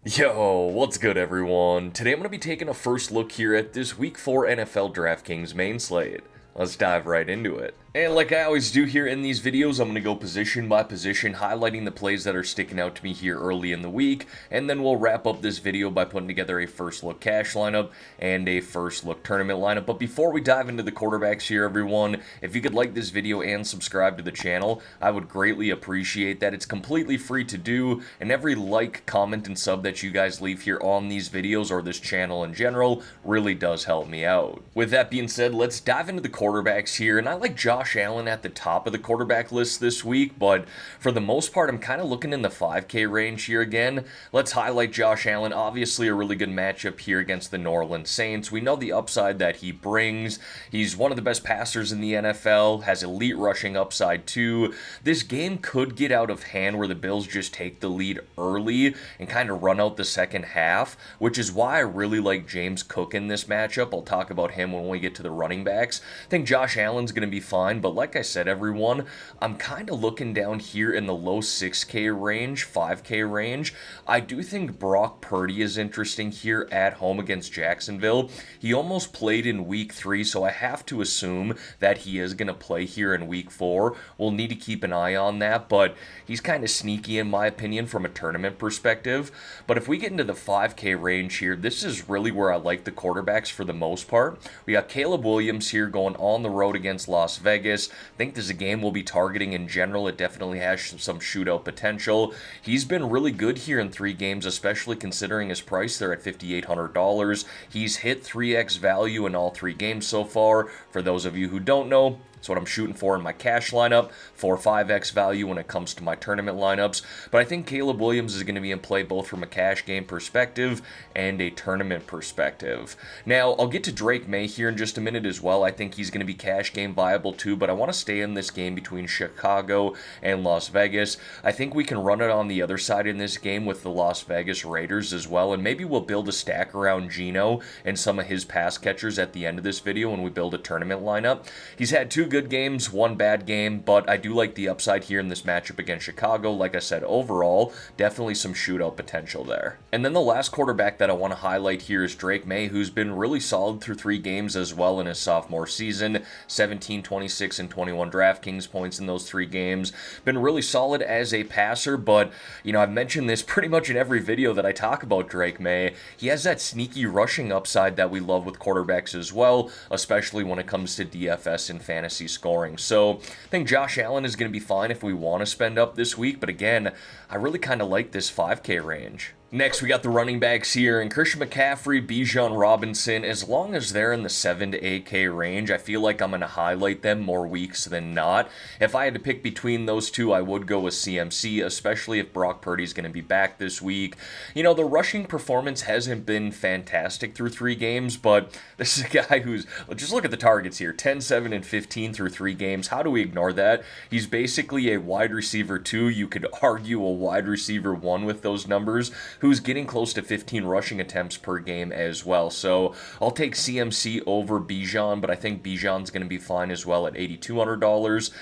Yo, what's good everyone? Today I'm going to be taking a first look here at this Week 4 NFL DraftKings main slate. Let's dive right into it. And like I always do here in these videos, I'm going to go position by position, highlighting the plays that are sticking out to me here early in the week, and then we'll wrap up this video by putting together a first look cash lineup and a first look tournament lineup. But before we dive into the quarterbacks here, everyone, if you could like this video and subscribe to the channel, I would greatly appreciate that. It's completely free to do, and every like, comment, and sub that you guys leave here on these videos or this channel in general really does help me out. With that being said, let's dive into the quarterbacks here, and I like Josh Allen at the top of the quarterback list this week, but for the most part, I'm kind of looking in the 5K range here again. Let's highlight Josh Allen. Obviously, a really good matchup here against the New Orleans Saints. We know the upside that he brings. He's one of the best passers in the NFL, has elite rushing upside too. This game could get out of hand where the Bills just take the lead early and kind of run out the second half, which is why I really like James Cook in this matchup. I'll talk about him when we get to the running backs. I think Josh Allen's going to be fine, but like I said, everyone, I'm kind of looking down here in the low 6K range, 5K range. I do think Brock Purdy is interesting here at home against Jacksonville. He almost played in week 3, so I have to assume that he is going to play here in week 4. We'll need to keep an eye on that, but he's kind of sneaky in my opinion from a tournament perspective. But if we get into the 5K range here, this is really where I like the quarterbacks for the most part. We got Caleb Williams here going on the road against Las Vegas. I think this is a game we'll be targeting in general. It definitely has some shootout potential. He's been really good here in 3 games, especially considering his price there at $5,800. He's hit 3x value in all 3 games so far. For those of you who don't know, that's what I'm shooting for in my cash lineup, 4 or 5x value when it comes to my tournament lineups. But I think Caleb Williams is going to be in play both from a cash game perspective and a tournament perspective. Now, I'll get to Drake May here in just a minute as well. I think he's going to be cash game viable too, but I want to stay in this game between Chicago and Las Vegas. I think we can run it on the other side in this game with the Las Vegas Raiders as well, and maybe we'll build a stack around Geno and some of his pass catchers at the end of this video when we build a tournament lineup. He's had 2 good games, 1 bad game, but I do like the upside here in this matchup against Chicago. Like I said, overall, definitely some shootout potential there. And then the last quarterback that I want to highlight here is Drake May, who's been really solid through 3 games as well in his sophomore season. 17, 26, and 21 DraftKings points in those 3 games. Been really solid as a passer, but, you know, I've mentioned this pretty much in every video that I talk about Drake May. He has that sneaky rushing upside that we love with quarterbacks as well, especially when it comes to DFS and fantasy scoring. So I think Josh Allen is going to be fine if we want to spend up this week, but again, I really kind of like this 5K range. Next, we got the running backs here, and Christian McCaffrey, Bijan Robinson. As long as they're in the 7 to 8K range, I feel like I'm going to highlight them more weeks than not. If I had to pick between those two, I would go with CMC, especially if Brock Purdy's going to be back this week. You know, the rushing performance hasn't been fantastic through 3 games, but this is a guy who's, just look at the targets here, 10, 7, and 15 through 3 games. How do we ignore that? He's basically a wide receiver 2. You could argue a wide receiver 1 with those numbers, who's getting close to 15 rushing attempts per game as well. So I'll take CMC over Bijan, but I think Bijan's going to be fine as well at $8,200.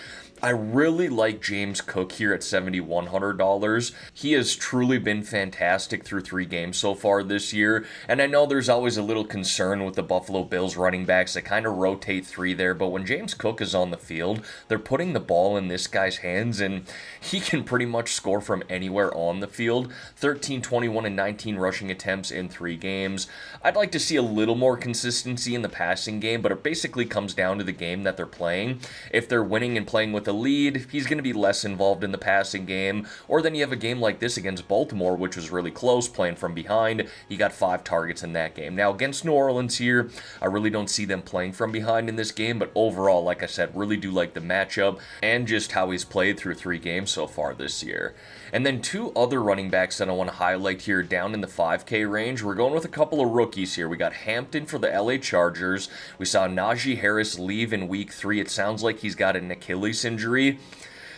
I really like James Cook here at $7,100. He has truly been fantastic through 3 games so far this year, and I know there's always a little concern with the Buffalo Bills running backs that kind of rotate 3 there, but when James Cook is on the field, they're putting the ball in this guy's hands, and he can pretty much score from anywhere on the field. 13, 21, and 19 rushing attempts in 3 games. I'd like to see a little more consistency in the passing game, but it basically comes down to the game that they're playing. If they're winning and playing with the lead, he's going to be less involved in the passing game. Or then you have a game like this against Baltimore, which was really close, playing from behind. He got 5 targets in that game. Now, against New Orleans here, I really don't see them playing from behind in this game, but overall, like I said, really do like the matchup and just how he's played through 3 games so far this year. And then 2 other running backs that I want to highlight here down in the 5K range. We're going with a couple of rookies here. We got Hampton for the LA Chargers. We saw Najee Harris leave in week 3. It sounds like he's got an Achilles injury.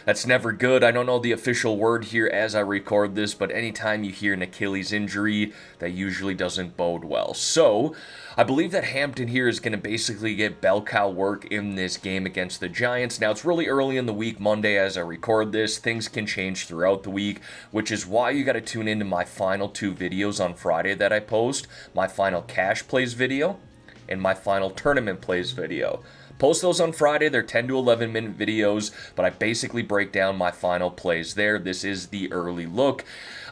That's never good. I don't know the official word here as I record this, but anytime you hear an Achilles injury, that usually doesn't bode well. So, I believe that Hampton here is going to basically get bell cow work in this game against the Giants. Now, it's really early in the week, Monday, as I record this. Things can change throughout the week, which is why you got to tune into my final 2 videos on Friday that I post. My final cash plays video and my final tournament plays video. Post those on Friday. They're 10 to 11 minute videos, but I basically break down my final plays there. This is the early look.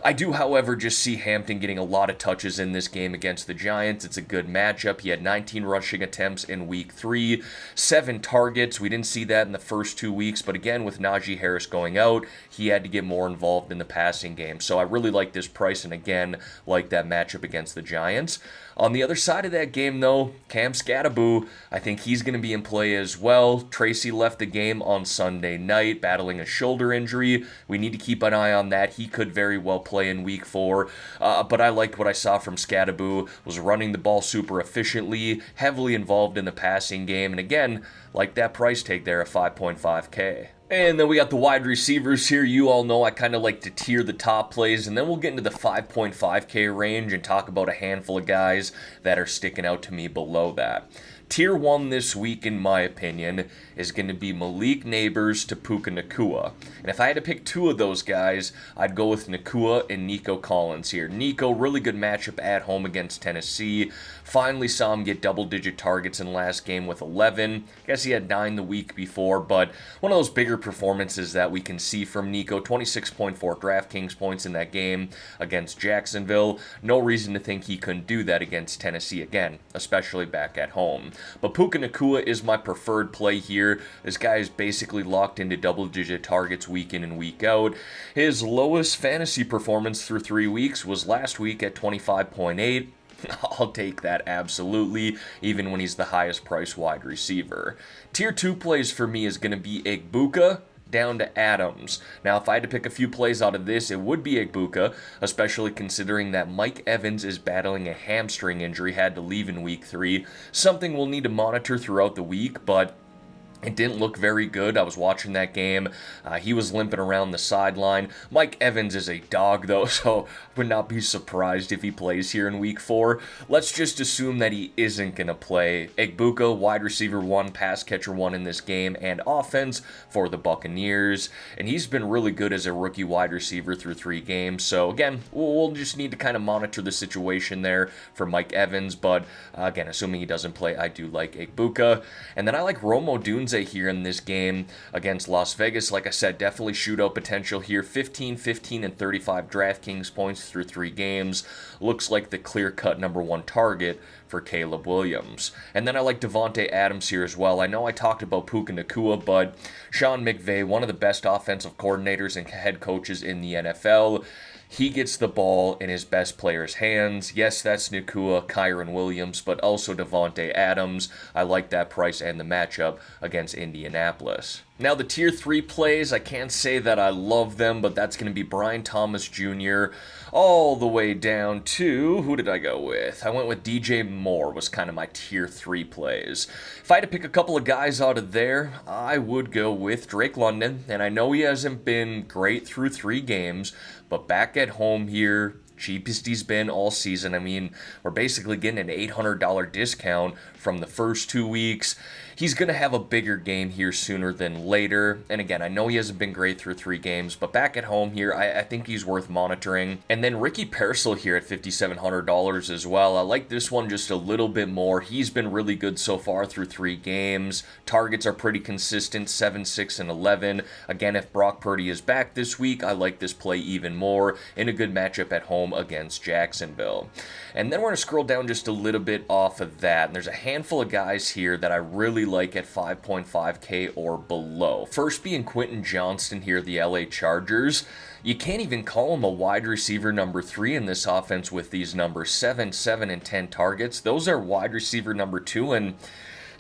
I do, however, just see Hampton getting a lot of touches in this game against the Giants. It's a good matchup. He had 19 rushing attempts in week 3, 7 targets. We didn't see that in the first 2 weeks, but again, with Najee Harris going out, he had to get more involved in the passing game. So I really like this price, and again, like that matchup against the Giants. On the other side of that game, though, Cam Skattebo, I think he's going to be in play as well. Tracy left the game on Sunday night, battling a shoulder injury. We need to keep an eye on that. He could very well play in week 4, but I liked what I saw from Skattebo. Was running the ball super efficiently, heavily involved in the passing game, and again, like that price tag there at 5.5K. And then we got the wide receivers here. You all know I kind of like to tier the top plays, and then we'll get into the 5.5K range and talk about a handful of guys that are sticking out to me below that. Tier 1 this week, in my opinion, is going to be Malik Neighbors to Puka Nacua. And if I had to pick 2 of those guys, I'd go with Nacua and Nico Collins here. Nico, really good matchup at home against Tennessee. Finally saw him get double-digit targets in last game with 11. Guess he had 9 the week before, but one of those bigger performances that we can see from Nico. 26.4 DraftKings points in that game against Jacksonville. No reason to think he couldn't do that against Tennessee again, especially back at home. But Puka Nacua is my preferred play here. This guy is basically locked into double-digit targets week in and week out. His lowest fantasy performance through 3 weeks was last week at 25.8. I'll take that absolutely, even when he's the highest priced wide receiver. Tier 2 plays for me is going to be Igbuka down to Adams. Now, if I had to pick a few plays out of this, it would be Igbuka, especially considering that Mike Evans is battling a hamstring injury, had to leave in week 3. Something we'll need to monitor throughout the week, but it didn't look very good. I was watching that game. He was limping around the sideline. Mike Evans is a dog, though, so I would not be surprised if he plays here in week 4. Let's just assume that he isn't going to play. Igbuka, wide receiver 1, pass catcher 1 in this game, and offense for the Buccaneers. And he's been really good as a rookie wide receiver through 3 games. So, again, we'll just need to kind of monitor the situation there for Mike Evans. But, again, assuming he doesn't play, I do like Igbuka. And then I like Rome Odunze here in this game against Las Vegas. Like I said, definitely shootout potential here. 15, 15, and 35 DraftKings points through 3 games. Looks like the clear-cut number 1 target for Caleb Williams. And then I like Devontae Adams here as well. I know I talked about Puka Nacua, but Sean McVay, one of the best offensive coordinators and head coaches in the NFL, he gets the ball in his best player's hands. Yes, that's Nacua, Kyron Williams, but also Devontae Adams. I like that price and the matchup against Indianapolis. Now, the Tier 3 plays, I can't say that I love them, but that's going to be Brian Thomas Jr. all the way down to, who did I go with? I went with DJ Moore was kind of my Tier 3 plays. If I had to pick a couple of guys out of there, I would go with Drake London, and I know he hasn't been great through 3 games, but back at home here, cheapest he's been all season. I mean, we're basically getting an $800 discount from the first 2 weeks. He's going to have a bigger game here sooner than later. And again, I know he hasn't been great through 3 games, but back at home here, I think he's worth monitoring. And then Ricky Pearsall here at $5,700 as well. I like this one just a little bit more. He's been really good so far through 3 games. Targets are pretty consistent, 7, 6, and 11. Again, if Brock Purdy is back this week, I like this play even more in a good matchup at home against Jacksonville. And then we're going to scroll down just a little bit off of that. And there's a handful of guys here that I really like at 5.5K or below. First being Quentin Johnston here, the LA Chargers. You can't even call him a wide receiver number 3 in this offense with these numbers, 7, 7, and 10 targets. Those are wide receiver number 2, and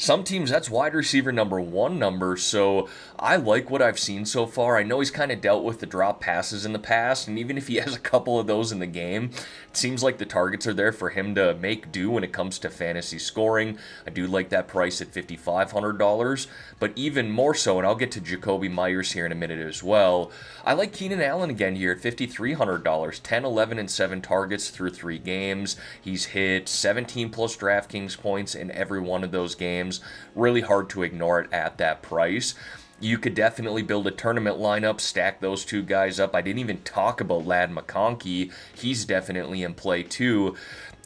Some teams, that's wide receiver number one number, so I like what I've seen so far. I know he's kind of dealt with the drop passes in the past, and even if he has a couple of those in the game, it seems like the targets are there for him to make do when it comes to fantasy scoring. I do like that price at $5,500, but even more so, and I'll get to Jacoby Myers here in a minute as well, I like Keenan Allen again here at $5,300, 10, 11, and 7 targets through 3 games. He's hit 17 plus DraftKings points in every one of those games. Really hard to ignore it at that price. You could definitely build a tournament lineup, stack those two guys up. I didn't even talk about Ladd McConkey. He's definitely in play too.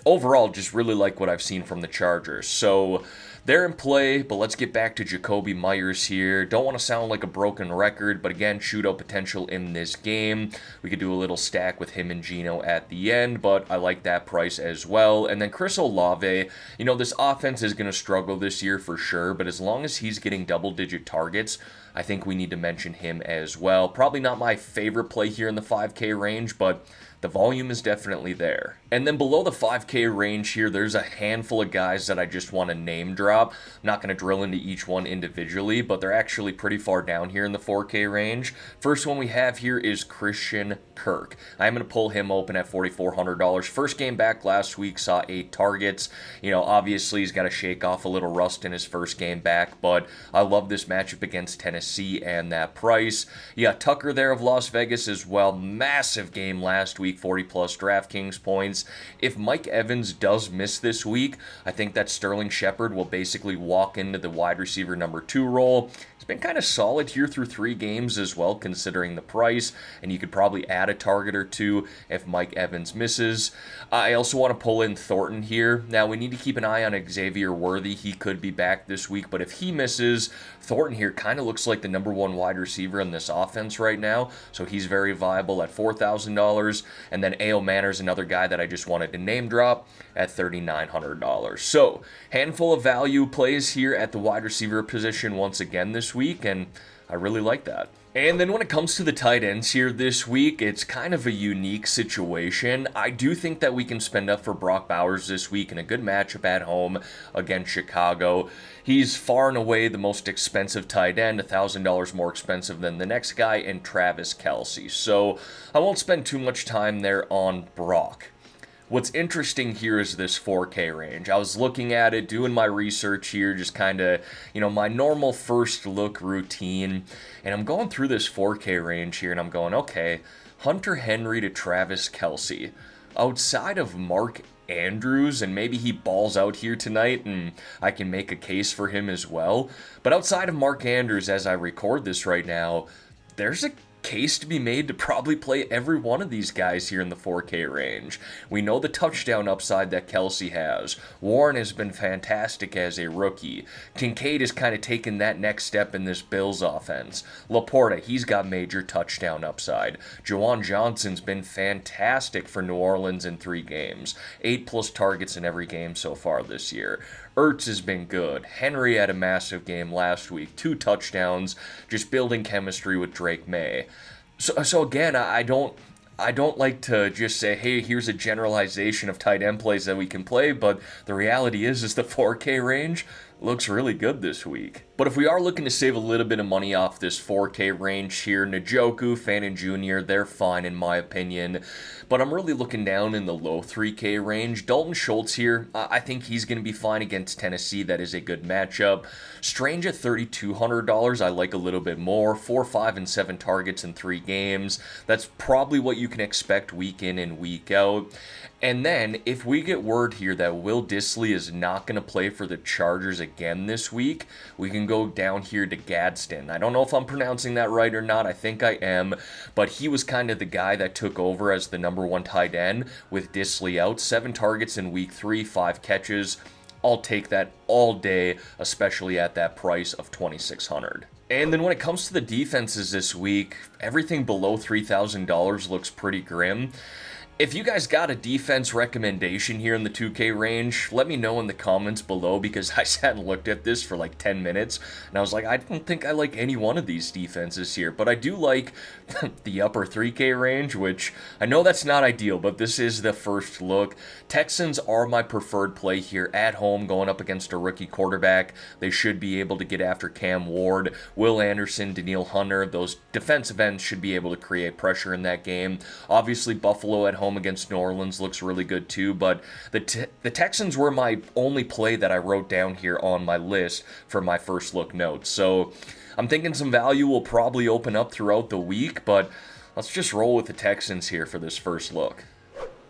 Overall, just really like what I've seen from the Chargers. So they're in play, but let's get back to Jacoby Myers here. Don't want to sound like a broken record, but again, shootout potential in this game. We could do a little stack with him and Geno at the end, but I like that price as well. And then Chris Olave, this offense is going to struggle this year for sure, but as long as he's getting double-digit targets, I think we need to mention him as well. Probably not my favorite play here in the 5K range, but the volume is definitely there. And then below the 5K range here, there's a handful of guys that I just want to name drop. I'm not going to drill into each one individually, but they're actually pretty far down here in the 4K range. First one we have here is Christian Kirk. I'm going to pull him open at $4,400. First game back last week, saw 8 targets. Obviously he's got to shake off a little rust in his first game back, but I love this matchup against Tennessee and that price. You got Tucker there of Las Vegas as well. Massive game last week. 40 plus DraftKings points. If Mike Evans does miss this week, I think that Sterling Shepard will basically walk into the wide receiver number 2 role. It's been kind of solid here through 3 games as well, considering the price, and you could probably add a target or 2 if Mike Evans misses. I also want to pull in Thornton here. Now, we need to keep an eye on Xavier Worthy. He could be back this week, but if he misses, Thornton here kind of looks like the number 1 wide receiver in this offense right now, so he's very viable at $4,000. And then A.O. Manor's another guy that I just wanted to name drop at $3,900. So, handful of value plays here at the wide receiver position once again this week, and I really like that. And then when it comes to the tight ends here this week, it's kind of a unique situation. I do think that we can spend up for Brock Bowers this week in a good matchup at home against Chicago. He's far and away the most expensive tight end, $1,000 more expensive than the next guy, and Travis Kelce. So I won't spend too much time there on Brock. What's interesting here is this 4K range. I was looking at it, doing my research here, just kind of, my normal first look routine, and I'm going through this 4K range here, and I'm going, okay, Hunter Henry to Travis Kelce. Outside of Mark Andrews, and maybe he balls out here tonight, and I can make a case for him as well, but outside of Mark Andrews, as I record this right now, there's a case to be made to probably play every one of these guys here in the 4K range. We know the touchdown upside that Kelce has. Warren has been fantastic as a rookie. Kincaid has kind of taken that next step in this Bills offense. Laporta, he's got major touchdown upside. Juwan Johnson's been fantastic for New Orleans in 3 games. 8 plus targets in every game so far this year. Ertz has been good. Henry had a massive game last week. 2 touchdowns, just building chemistry with Drake May. So again, I don't like to just say, hey, here's a generalization of tight end plays that we can play, but the reality is the 4K range looks really good this week. But if we are looking to save a little bit of money off this 4K range here, Njoku, Fannin Jr., they're fine in my opinion. But I'm really looking down in the low 3K range. Dalton Schultz here, I think he's going to be fine against Tennessee. That is a good matchup. Strange at $3,200, I like a little bit more. 4, 5, and 7 targets in 3 games. That's probably what you can expect week in and week out. And then, if we get word here that Will Dissly is not going to play for the Chargers again this week, we can go down here to Gadsden. I don't know if I'm pronouncing that right or not. I think I am. But he was kind of the guy that took over as the number 1 tight end with Dissly out. 7 targets in week 3, 5 catches. I'll take that all day, especially at that price of $2,600. And then when it comes to the defenses this week, everything below $3,000 looks pretty grim. If you guys got a defense recommendation here in the 2K range, let me know in the comments below, because I sat and looked at this for like 10 minutes, and I was like, I don't think I like any one of these defenses here, but I do like the upper 3K range, which I know that's not ideal, but this is the first look. Texans are my preferred play here at home, going up against a rookie quarterback. They should be able to get after Cam Ward, Will Anderson, Danielle Hunter. Those defensive ends should be able to create pressure in that game. Obviously, Buffalo at home against New Orleans looks really good too, but the Texans were my only play that I wrote down here on my list for my first look notes. So I'm thinking some value will probably open up throughout the week, but let's just roll with the Texans here for this first look.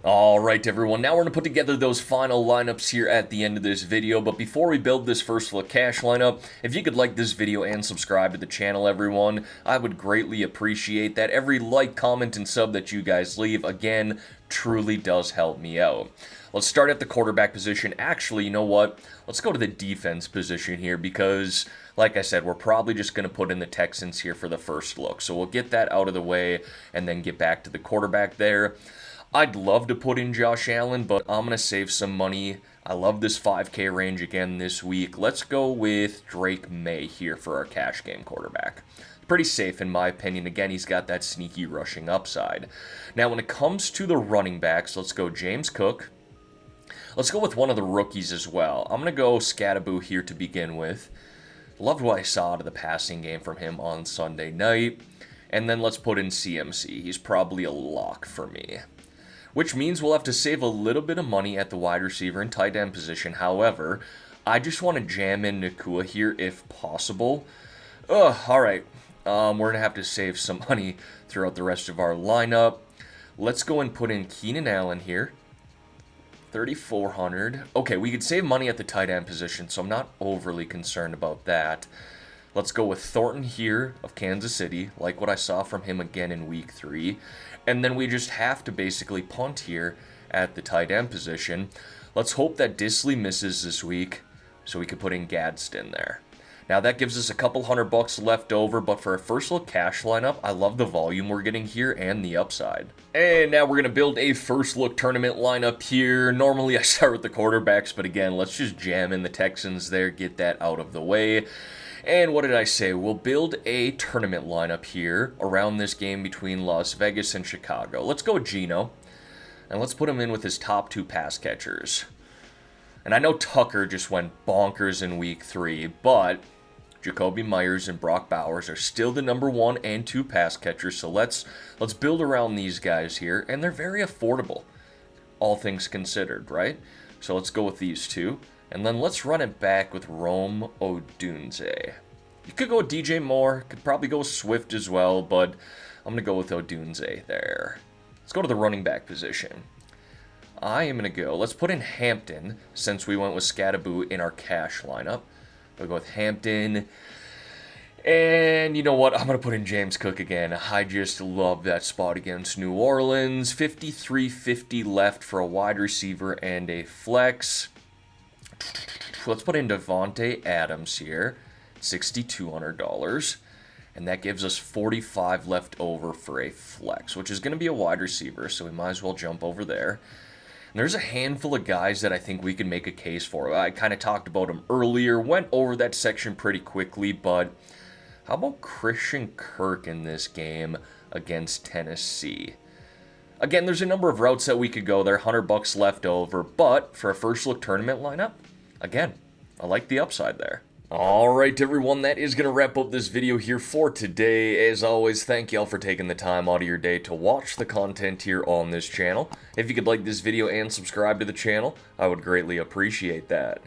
Alright everyone, now we're going to put together those final lineups here at the end of this video, but before we build this first look cash lineup, if you could like this video and subscribe to the channel everyone, I would greatly appreciate that. Every like, comment, and sub that you guys leave, again, truly does help me out. Let's start at the quarterback position. Actually, you know what? Let's go to the defense position here because, like I said, we're probably just going to put in the Texans here for the first look. So we'll get that out of the way and then get back to the quarterback there. I'd love to put in Josh Allen, but I'm going to save some money. I love this 5K range again this week. Let's go with Drake May here for our cash game quarterback. Pretty safe in my opinion. Again, he's got that sneaky rushing upside. Now, when it comes to the running backs, let's go James Cook. Let's go with one of the rookies as well. I'm going to go Scattaboo here to begin with. Loved what I saw out of the passing game from him on Sunday night. And then let's put in CMC. He's probably a lock for me, which means we'll have to save a little bit of money at the wide receiver and tight end position. However, I just want to jam in Nakua here if possible. Alright. We're going to have to save some money throughout the rest of our lineup. Let's go and put in Keenan Allen here. 3,400. Okay, we could save money at the tight end position, so I'm not overly concerned about that. Let's go with Thornton here of Kansas City, like what I saw from him again in week 3. And then we just have to basically punt here at the tight end position. Let's hope that Disley misses this week so we can put in Gadsden there. Now that gives us a couple $100 left over, but for a first look cash lineup, I love the volume we're getting here and the upside. And now we're going to build a first look tournament lineup here. Normally I start with the quarterbacks, but again, let's just jam in the Texans there, get that out of the way. And what did I say? We'll build a tournament lineup here around this game between Las Vegas and Chicago. Let's go Geno, and let's put him in with his top 2 pass catchers. And I know Tucker just went bonkers in week 3, but Jacoby Myers and Brock Bowers are still the number 1 and 2 pass catchers, so let's build around these guys here, and they're very affordable, all things considered, right? So let's go with these 2. And then let's run it back with Rome Odunze. You could go with DJ Moore. Could probably go with Swift as well, but I'm going to go with Odunze there. Let's go to the running back position. I am going to go. Let's put in Hampton since we went with Scattaboo in our cash lineup. We'll go with Hampton. And you know what? I'm going to put in James Cook again. I just love that spot against New Orleans. 53.50 left for a wide receiver and a flex. Let's put in Devontae Adams here, $6,200, and that gives us 45 left over for a flex, which is going to be a wide receiver, so we might as well jump over there. And there's a handful of guys that I think we can make a case for. I kind of talked about them earlier, went over that section pretty quickly, but how about Christian Kirk in this game against Tennessee? Again, there's a number of routes that we could go there, $100 left over, but for a first look tournament lineup, again, I like the upside there. Alright everyone, that is going to wrap up this video here for today. As always, thank y'all for taking the time out of your day to watch the content here on this channel. If you could like this video and subscribe to the channel, I would greatly appreciate that.